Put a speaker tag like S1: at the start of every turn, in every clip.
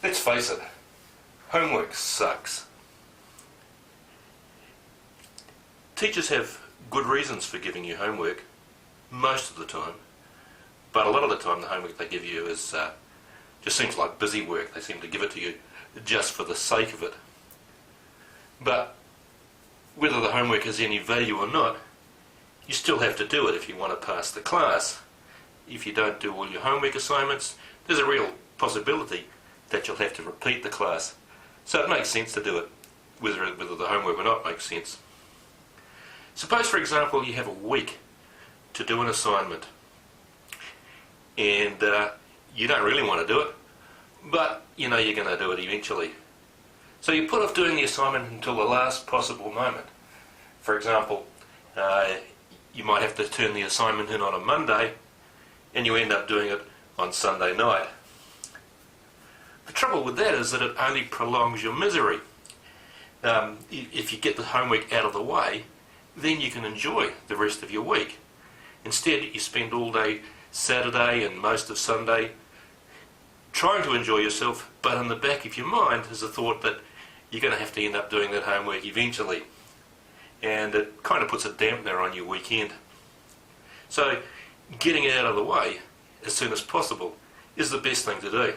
S1: Let's face it, homework sucks. Teachers have good reasons for giving you homework, most of the time, but a lot of the time the homework they give you is just seems like busy work. They seem to give it to you just for the sake of it. But whether the homework has any value or not, you still have to do it if you want to pass the class. If you don't do all your homework assignments, there's a real possibility that you'll have to repeat the class. So it makes sense to do it, whether the homework or not makes sense. Suppose, for example, you have a week to do an assignment and you don't really want to do it, but you know you're going to do it eventually. So you put off doing the assignment until the last possible moment. For example, you might have to turn the assignment in on a Monday and you end up doing it on Sunday night. The trouble with that is that it only prolongs your misery. If you get the homework out of the way, then you can enjoy the rest of your week. Instead, you spend all day Saturday and most of Sunday trying to enjoy yourself, but in the back of your mind is the thought that you're going to have to end up doing that homework eventually. And it kind of puts a dampener on your weekend. So getting it out of the way as soon as possible is the best thing to do.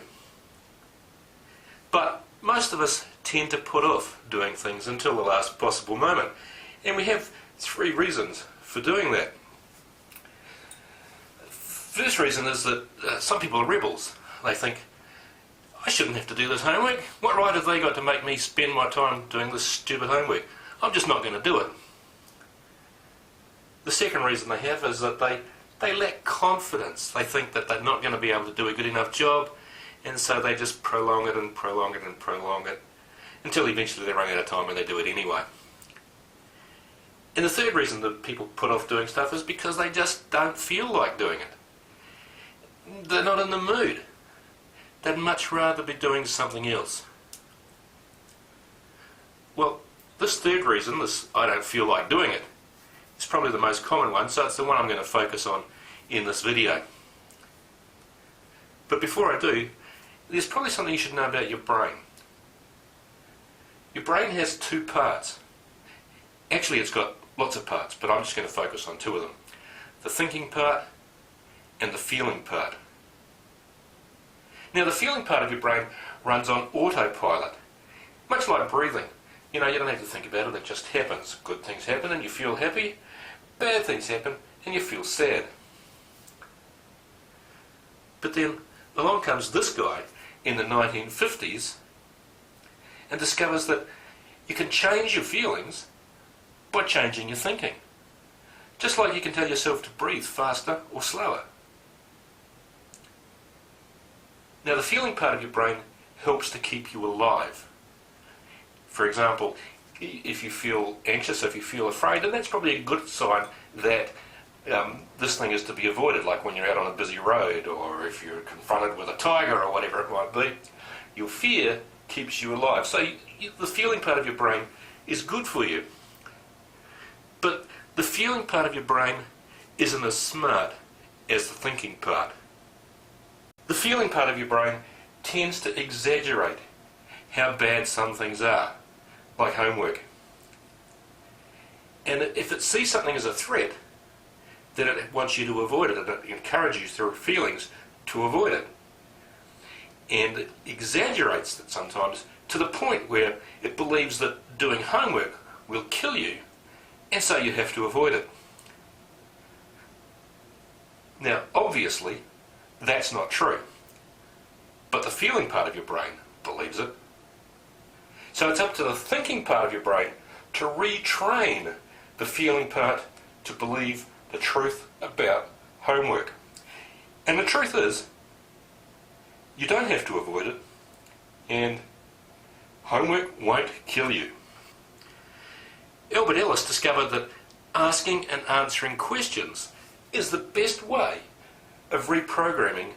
S1: But most of us tend to put off doing things until the last possible moment. And we have 3 reasons for doing that. First reason is that some people are rebels. They think, I shouldn't have to do this homework. What right have they got to make me spend my time doing this stupid homework? I'm just not going to do it. The second reason they have is that they lack confidence. They think that they're not going to be able to do a good enough job, and so they just prolong it and prolong it and prolong it until eventually they run out of time and they do it anyway. And the third reason that people put off doing stuff is because they just don't feel like doing it. They're not in the mood. They'd much rather be doing something else. Well, this third reason, this I don't feel like doing it, is probably the most common one, so it's the one I'm going to focus on in this video. But before I do, there's probably something you should know about your brain. Your brain has 2 parts. Actually, it's got lots of parts, but I'm just going to focus on 2 of them. The thinking part and the feeling part. Now, the feeling part of your brain runs on autopilot, much like breathing. You know, you don't have to think about it, it just happens. Good things happen and you feel happy, bad things happen and you feel sad. But then along comes this guy in the 1950s and discovers that you can change your feelings by changing your thinking. Just like you can tell yourself to breathe faster or slower. Now, the feeling part of your brain helps to keep you alive. For example, if you feel anxious, if you feel afraid, then that's probably a good sign that this thing is to be avoided, like when you're out on a busy road or if you're confronted with a tiger or whatever it might be. Your fear keeps you alive. So the feeling part of your brain is good for you. But the feeling part of your brain isn't as smart as the thinking part. The feeling part of your brain tends to exaggerate how bad some things are, like homework. And if it sees something as a threat, then it wants you to avoid it, and it encourages you through feelings to avoid it. And it exaggerates it sometimes to the point where it believes that doing homework will kill you, and so you have to avoid it. Now, obviously, that's not true, but the feeling part of your brain believes it. So it's up to the thinking part of your brain to retrain the feeling part to believe the truth about homework. And the truth is, you don't have to avoid it, and homework won't kill you. Albert Ellis discovered that asking and answering questions is the best way of reprogramming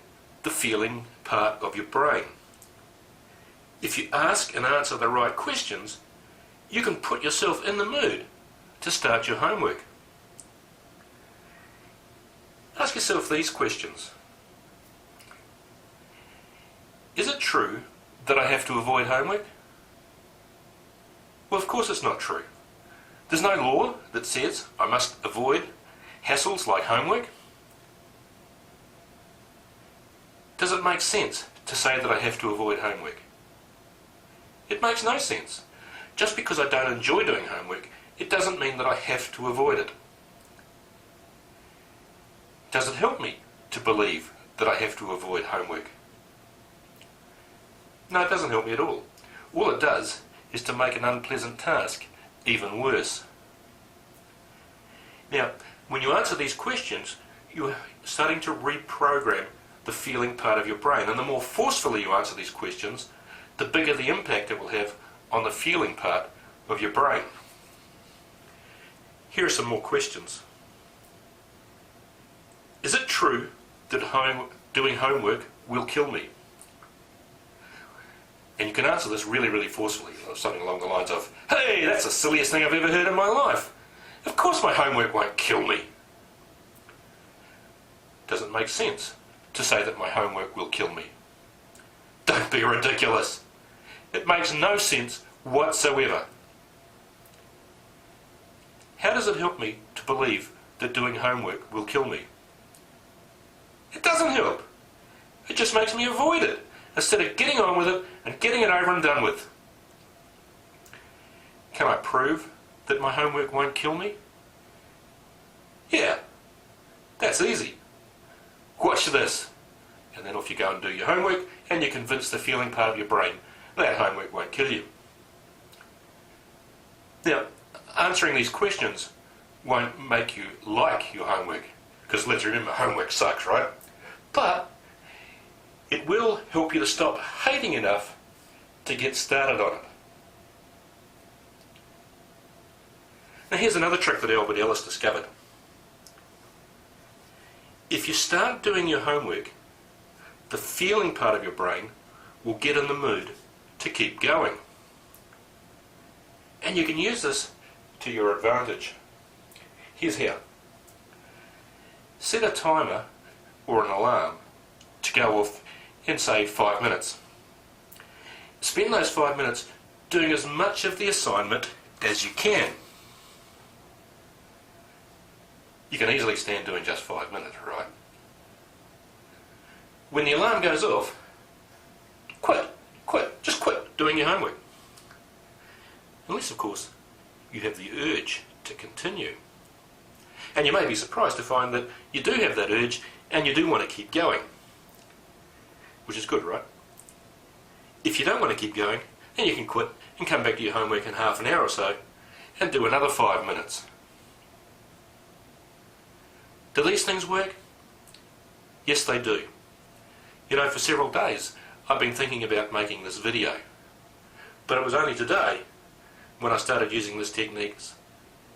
S1: the feeling part of your brain. If you ask and answer the right questions, you can put yourself in the mood to start your homework. Ask yourself these questions. Is it true that I have to avoid homework? Well, of course it's not true. There's no law that says I must avoid hassles like homework. Does it make sense to say that I have to avoid homework? It makes no sense. Just because I don't enjoy doing homework, it doesn't mean that I have to avoid it. Does it help me to believe that I have to avoid homework? No, it doesn't help me at all. All it does is to make an unpleasant task even worse. Now, when you answer these questions, you're starting to reprogram the feeling part of your brain, and the more forcefully you answer these questions, the bigger the impact it will have on the feeling part of your brain. Here are some more questions. Is it true that doing homework will kill me? And you can answer this really, really forcefully, something along the lines of, hey, that's the silliest thing I've ever heard in my life. Of course my homework won't kill me. Does it make sense to say that my homework will kill me? Don't be ridiculous. It makes no sense whatsoever. How does it help me to believe that doing homework will kill me? It doesn't help. It just makes me avoid it, instead of getting on with it and getting it over and done with. Can I prove that my homework won't kill me? Yeah, that's easy. Watch this. And then off you go and do your homework, and you convince the feeling part of your brain that homework won't kill you. Now, answering these questions won't make you like your homework, because let's remember, homework sucks, right? But it will help you to stop hating enough to get started on it. Now here's another trick that Albert Ellis discovered. If you start doing your homework, the feeling part of your brain will get in the mood to keep going. And you can use this to your advantage. Here's how. Set a timer or an alarm to go off in, say, 5 minutes. Spend those 5 minutes doing as much of the assignment as you can. You can easily stand doing just 5 minutes, right? When the alarm goes off, just quit doing your homework. Unless, of course, you have the urge to continue. And you may be surprised to find that you do have that urge and you do want to keep going. Which is good, right? If you don't want to keep going, then you can quit and come back to your homework in half an hour or so and do another 5 minutes. Do these things work? Yes, they do. You know, for several days I've been thinking about making this video, but it was only today when I started using these techniques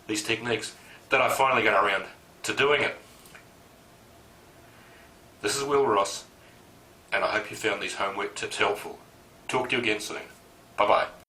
S1: that I finally got around to doing it. This is Will Ross, and I hope you found these homework tips helpful. Talk to you again soon. Bye bye.